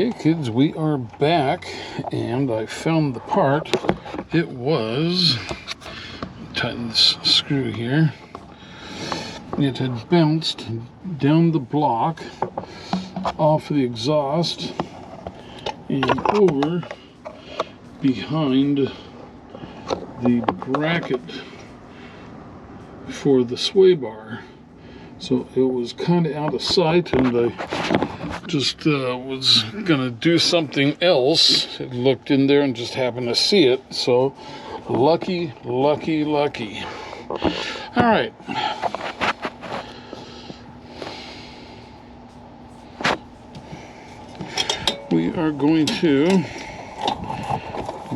Okay, kids, we are back, and I found the part. It was, tighten this screw here. It had bounced down the block off of the exhaust and over behind the bracket for the sway bar. So it was kind of out of sight, and I just was gonna do something else. It looked in there and just happened to see it. So lucky. All right. We are going to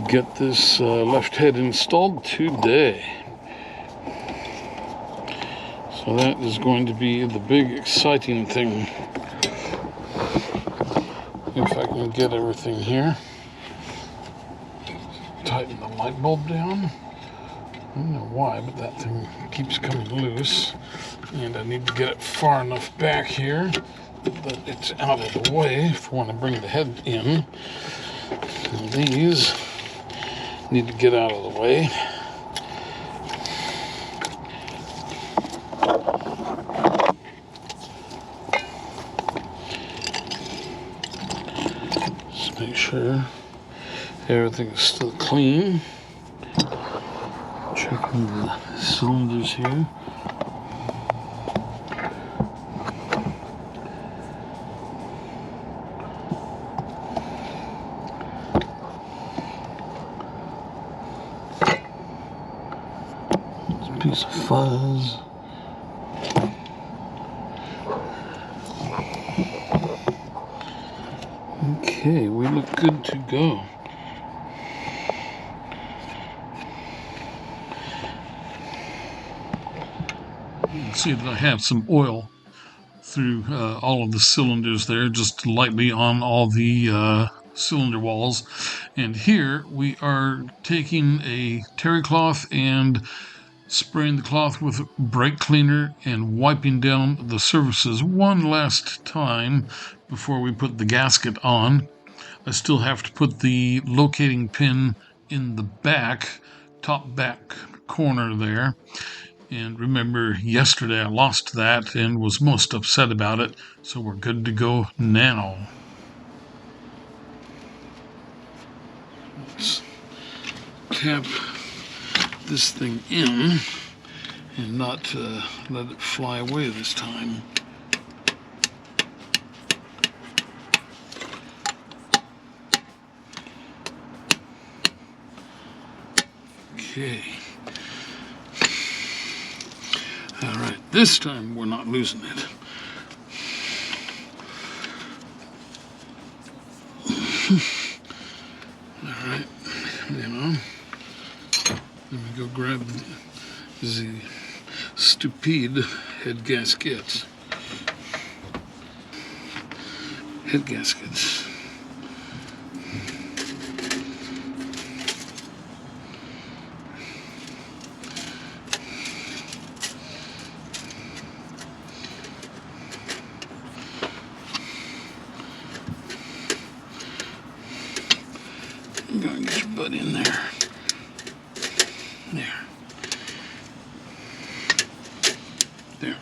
get this left head installed today. So that is going to be the big exciting thing. If I can get everything here. Tighten the light bulb down. I don't know why, but that thing keeps coming loose. And I need to get it far enough back here that it's out of the way if I want to bring the head in. And these need to get out of the way. Just make sure everything is still clean. Checking the cylinders here. Piece of fuzz. Okay, we look good to go. You can see that I have some oil through all of the cylinders there, just lightly on all the cylinder walls. And here we are taking a terry cloth and spraying the cloth with brake cleaner and wiping down the surfaces one last time before we put the gasket on. I still have to put the locating pin in the top back corner there. And remember, yesterday I lost that and was most upset about it, so we're good to go now. Let's tap this thing in and not let it fly away this time. Okay. All right, this time we're not losing it. All right, let me go grab the STUDS head gaskets. Head gaskets. You gotta get your butt in there. There. There.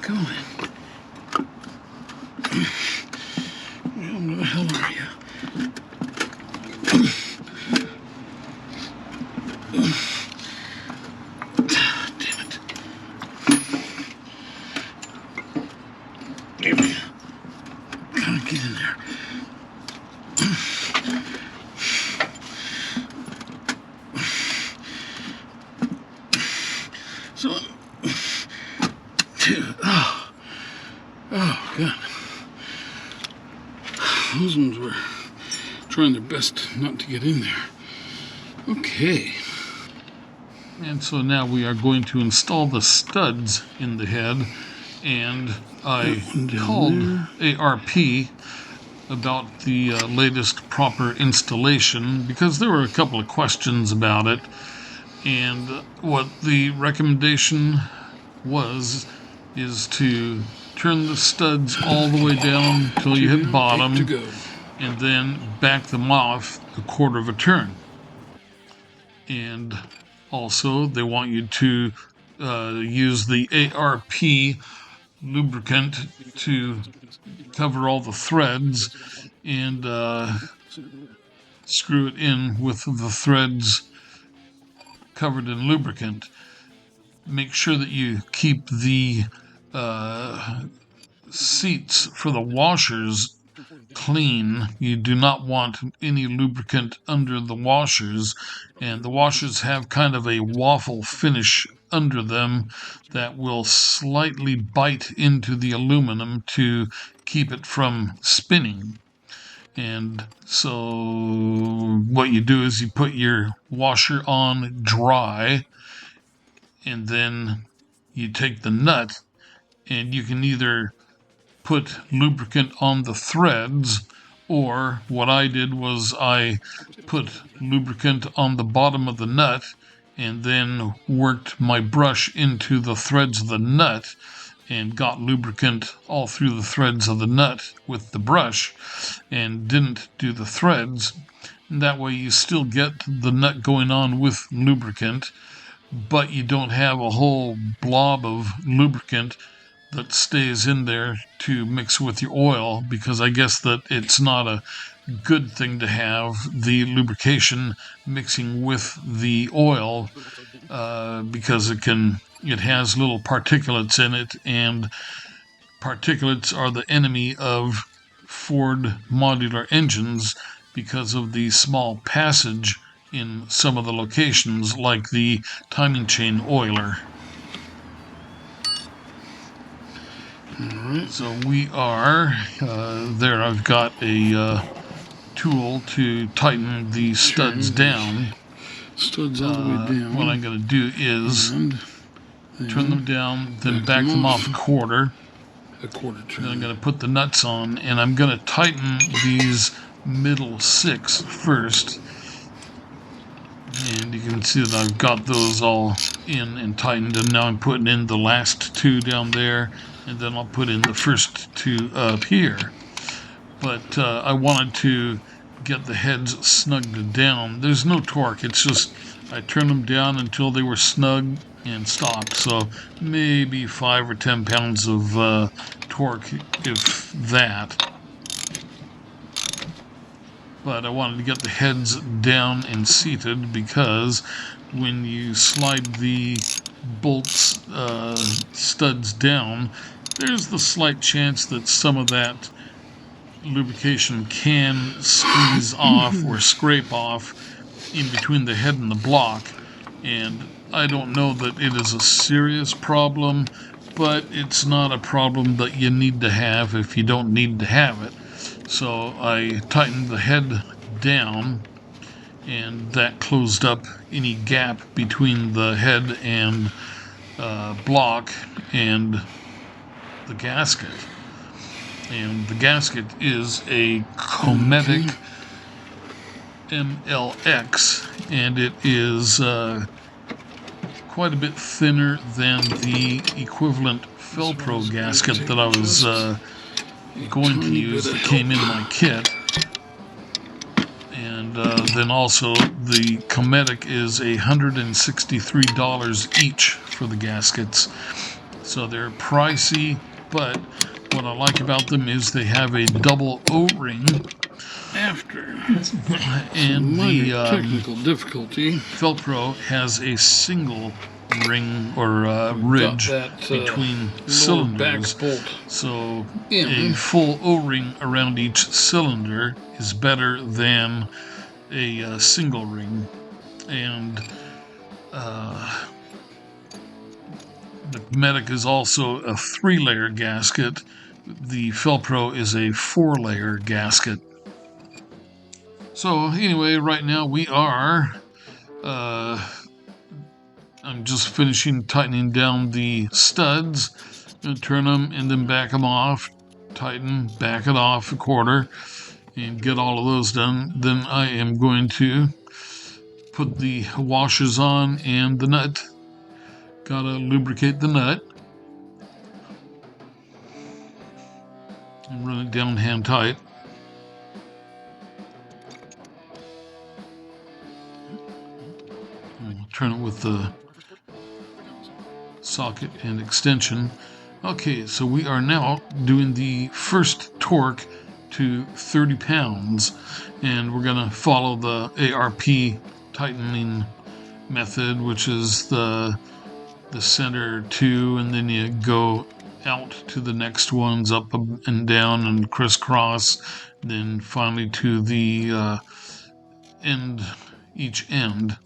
Going. Where the hell are you? Damn it. Gotta get in there. So, two. Oh, God. Those ones were trying their best not to get in there. Okay. And so now we are going to install the studs in the head, and I called ARP about the latest proper installation because there were a couple of questions about it, and what the recommendation is to turn the studs all the way down till you hit bottom, and then back them off a quarter of a turn. And also, they want you to use the ARP lubricant to cover all the threads and screw it in with the threads covered in lubricant. Make sure that you keep the seats for the washers clean. You do not want any lubricant under the washers, and the washers have kind of a waffle finish under them that will slightly bite into the aluminum to keep it from spinning. And so what you do is you put your washer on dry, and then you take the nut, and you can either put lubricant on the threads, or what I did was I put lubricant on the bottom of the nut and then worked my brush into the threads of the nut and got lubricant all through the threads of the nut with the brush and didn't do the threads. And that way you still get the nut going on with lubricant, but you don't have a whole blob of lubricant that stays in there to mix with your oil, because I guess that it's not a good thing to have the lubrication mixing with the oil because it has little particulates in it, and particulates are the enemy of Ford modular engines because of the small passage in some of the locations, like the timing chain oiler. Alright. So we are there. I've got a tool to tighten the studs down. Studs all the way down. What I'm going to do is turn them down, then back them off a quarter. Turn. Then I'm going to put the nuts on, and I'm going to tighten these middle 6 first. And you can see that I've got those all in and tightened, and now I'm putting in the last 2 down there, and then I'll put in the first 2 up here. But I wanted to get the heads snugged down. There's no torque, it's just I turned them down until they were snug and stopped. So maybe 5 or 10 pounds of torque, if that. But I wanted to get the heads down and seated, because when you slide the bolts, studs down, there's the slight chance that some of that lubrication can squeeze off or scrape off in between the head and the block. And I don't know that it is a serious problem, but it's not a problem that you need to have if you don't need to have it. So I tightened the head down, and that closed up any gap between the head and block and the gasket. And the gasket is a Cometic MLX, and it is quite a bit thinner than the equivalent Felpro gasket that I was going to use that came in my kit. And then also the Cometic is $163 each for the gaskets. So they're pricey, but what I like about them is they have a double O-ring after. And the technical difficulty. Felpro has a single ring or ridge between cylinders. So a full O-ring around each cylinder is better than a single ring. And the Cometic is also a 3-layer gasket, the Felpro is a 4-layer gasket. So anyway, right now we are, I'm just finishing tightening down the studs. I'm going to turn them and then back them off, tighten, back it off a quarter, and get all of those done. Then I am going to put the washers on and the nut. Gotta lubricate the nut and run it down hand tight. I'll turn it with the socket and extension. Okay, so we are now doing the first torque to 30 pounds, and we're going to follow the ARP tightening method, which is the center 2, and then you go out to the next ones, up and down and crisscross, then finally to the end, each end.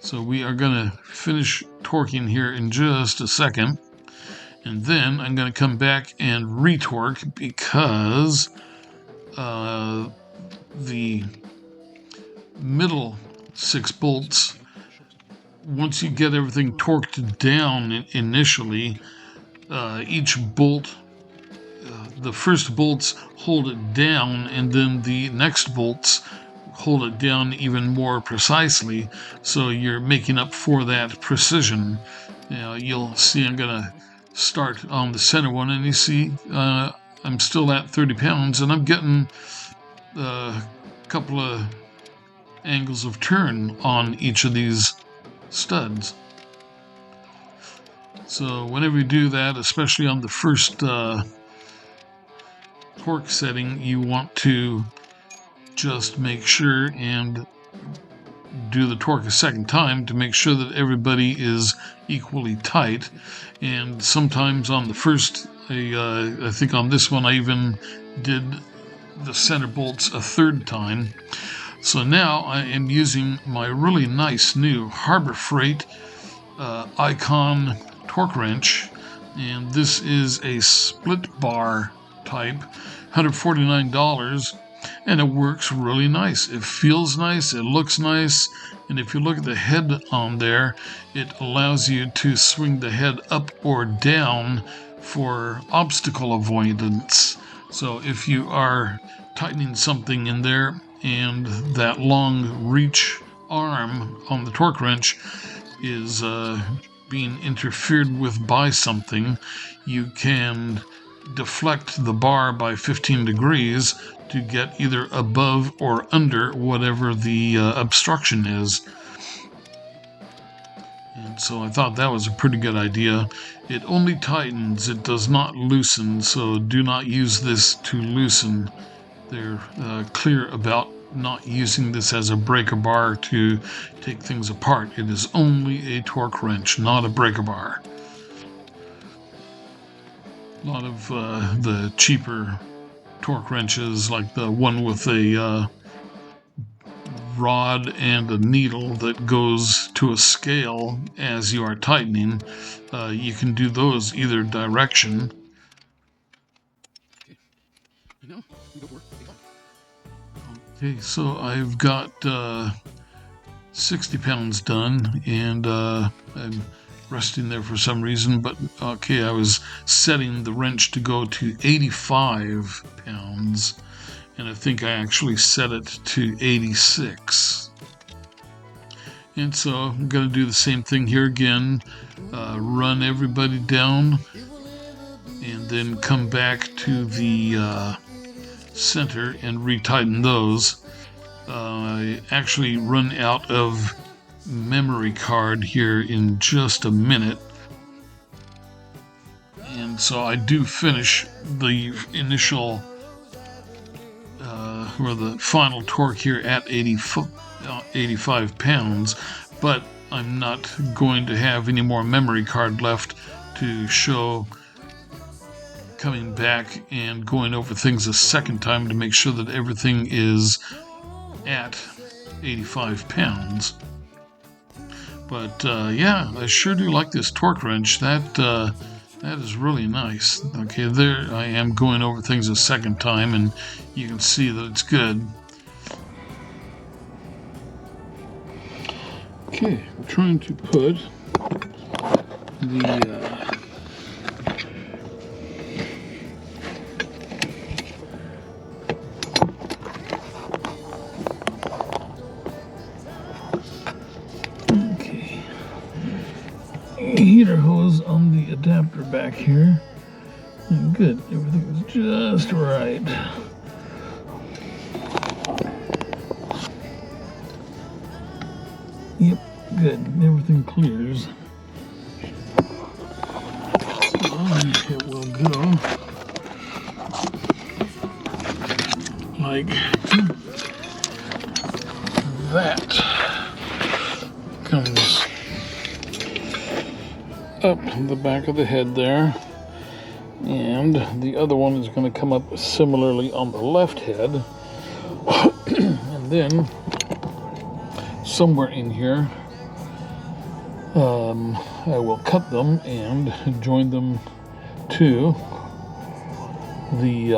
So we are going to finish torquing here in just a second, and then I'm going to come back and retorque because the middle 6 bolts, once you get everything torqued down initially, each bolt, the first bolts hold it down, and then the next bolts hold it down even more precisely, so you're making up for that precision. You'll see I'm going to start on the center one, and you see I'm still at 30 pounds, and I'm getting a couple of angles of turn on each of these studs. So whenever you do that, especially on the first torque setting, you want to just make sure and do the torque a second time to make sure that everybody is equally tight. And sometimes on the first, I think on this one I even did the center bolts a third time. So now I am using my really nice new Harbor Freight Icon torque wrench, and this is a split bar type, $149, and it works really nice. It feels nice, it looks nice, and if you look at the head on there, it allows you to swing the head up or down for obstacle avoidance. So if you are tightening something in there and that long reach arm on the torque wrench is being interfered with by something, you can deflect the bar by 15 degrees to get either above or under whatever the obstruction is. And so I thought that was a pretty good idea. It only tightens, it does not loosen, so do not use this to loosen. They're clear about not using this as a breaker bar to take things apart. It is only a torque wrench, not a breaker bar. A lot of the cheaper torque wrenches, like the one with a rod and a needle that goes to a scale as you are tightening, you can do those either direction. Okay, so I've got 60 pounds done, and I'm resting there for some reason, but okay, I was setting the wrench to go to 85 pounds, and I think I actually set it to 86. And so I'm going to do the same thing here again, run everybody down, and then come back to the center and retighten those. I actually run out of memory card here in just a minute, and so I do finish the initial or the final torque here at 85 pounds, but I'm not going to have any more memory card left to show coming back and going over things a second time to make sure that everything is at 85 pounds. But yeah, I sure do like this torque wrench. That That is really nice. Okay, there I am going over things a second time, and you can see that it's good. Okay, I'm trying to put the heater hose on the adapter back here. And good, everything is just right. Yep, good, everything clears. So it will go like that. Comes up the back of the head there, and the other one is going to come up similarly on the left head. And then somewhere in here I will cut them and join them to the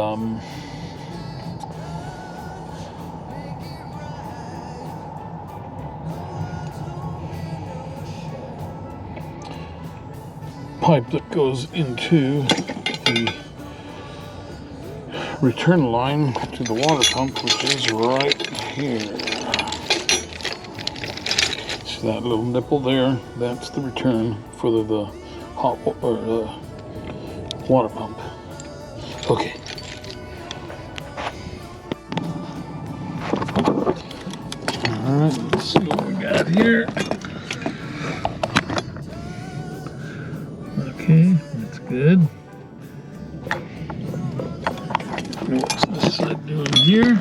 pipe that goes into the return line to the water pump, which is right here. See that little nipple there? That's the return for the hot or the water pump. Okay. All right, let's see what we got here. Okay, that's good. What's this side doing here?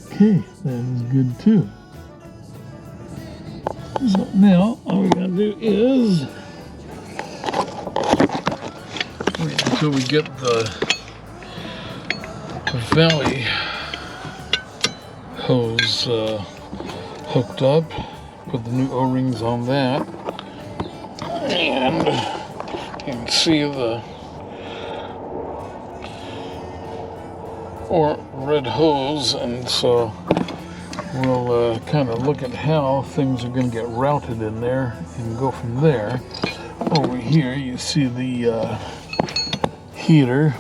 Okay, that is good too. So now all we gotta do is wait until we get the valley hose hooked up. Put the new O-rings on that, and you can see the red hose, and so we'll kind of look at how things are going to get routed in there and go from there. Over here you see the heater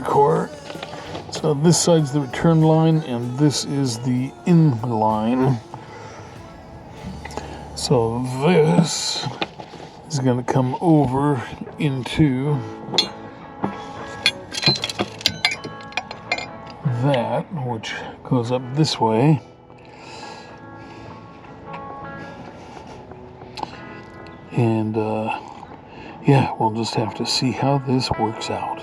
core. So this side's the return line and this is the in line. So this is going to come over into that, which goes up this way. And yeah, we'll just have to see how this works out.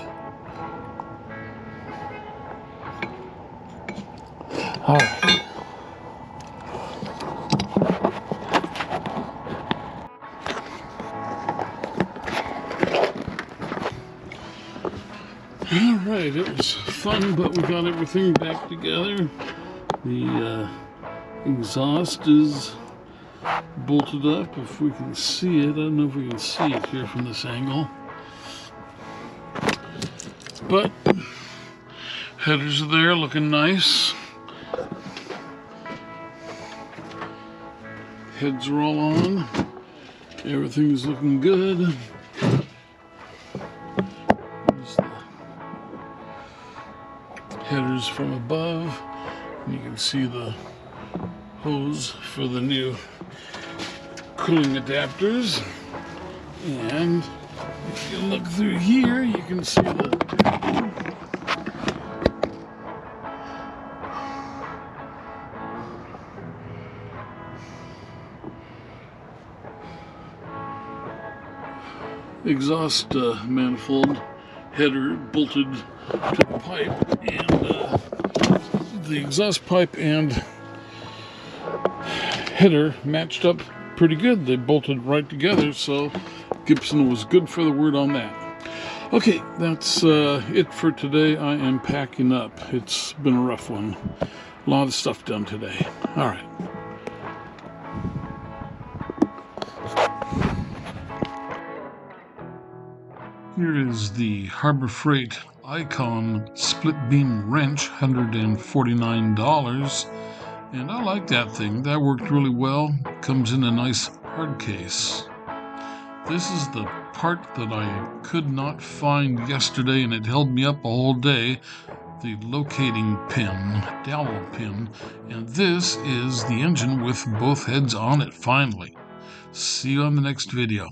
All right. Alright, it was fun, but we got everything back together. The exhaust is bolted up, if we can see it. I don't know if we can see it here from this angle. But headers are there, looking nice. Heads are all on. Everything's looking good. Headers from above, and you can see the hose for the new cooling adapters. And if you look through here, you can see the exhaust manifold header bolted to the pipe, and the exhaust pipe and header matched up pretty good. They bolted right together, so Gibson was good for the word on that. Okay, that's it for today. I am packing up. It's been a rough one. A lot of stuff done today. All right. Here is the Harbor Freight Icon split beam wrench, $149. And I like that thing. That worked really well. Comes in a nice hard case. This is the part that I could not find yesterday, and it held me up a whole day. The locating pin, dowel pin. And this is the engine with both heads on it finally. See you on the next video.